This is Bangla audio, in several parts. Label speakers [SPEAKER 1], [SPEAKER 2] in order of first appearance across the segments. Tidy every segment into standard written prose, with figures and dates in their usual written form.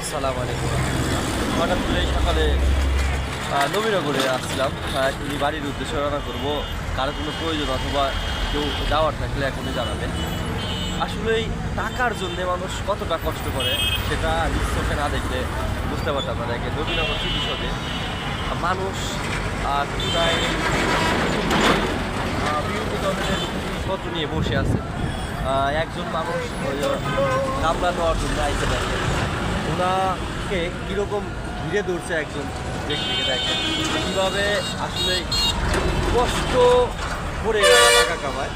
[SPEAKER 1] আসসালামু আলাইকুম। হঠাৎ করে সকালে নবীনগরে আসছিলাম, এখনই বাড়ির উদ্দেশ্যে রওনা করবো। কারো কোনো প্রয়োজন অথবা কেউ যাওয়ার থাকলে এখনই জানাবেন। আসলেই টাকার জন্যে মানুষ কতটা কষ্ট করে সেটা নিজ চোখে না দেখলে বুঝতে পারতাম না। দেখে নবীনগর চিকিৎসকে মানুষ প্রায় বিভিন্ন ধরনের জিনিসপত্র নিয়ে বসে আছে। একজন মানুষ কামড়া নেওয়ার জন্য আইসে দেখে ওনাকে কীরকম ঘিরে ধরছে একজন ব্যক্তিকে। দেখেন কীভাবে আসলে কষ্ট করে টাকা কামায়।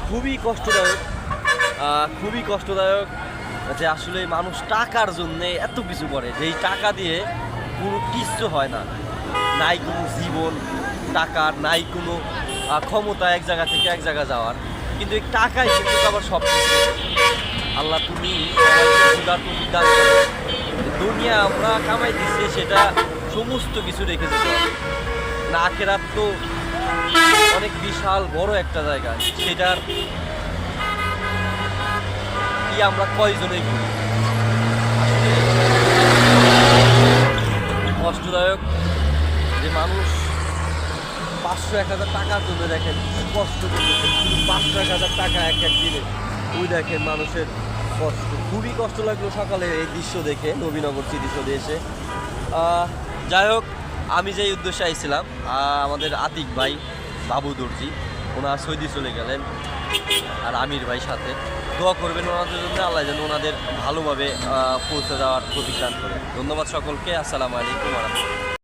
[SPEAKER 1] খুবই কষ্টদায়ক, খুবই কষ্টদায়ক যে আসলে মানুষ টাকার জন্যে এত কিছু করে, যে এই টাকা দিয়ে কোনো কিচ্ছু হয় না। নাই কোনো জীবন টাকার, নাই কোনো ক্ষমতা এক জায়গা থেকে এক জায়গা যাওয়ার, কিন্তু এই টাকাই কিন্তু আবার সব কিছু। আল্লাহ তুমি দান করো। দুনিয়া আমরা কামাই দিচ্ছি সেটা সমস্ত কিছু রেখে দিতে হবে না। আখেরাত তো অনেক বিশাল বড় একটা জায়গা, সেটার কি আমরা কয়জনেই করি। কষ্টদায়ক যে মানুষ 500-1000 টাকার জন্য দেখেন কি কষ্ট করতেছে। শুধু 500-1000 টাকা এক দিনে, ওই দেখেন মানুষের কষ্ট। খুবই কষ্ট লাগলো সকালে এই দৃশ্য দেখে, নবীনগর চিকিৎসকে এসে। যাই হোক, আমি যেই উদ্দেশ্যে আইছিলাম, আমাদের আতিক ভাই বাবু দর্জি ওনার সৌদি চলে গেলেন, আর আমির ভাই সাথে দোয়া করবেন ওনাদের জন্য। আল্লাহ যেন ওনাদের ভালোভাবে পৌঁছে দেওয়ার প্রতিজ্ঞান করে। ধন্যবাদ সকলকে। আসসালামু আলাইকুম ওয়া রাহমাতুল্লাহ।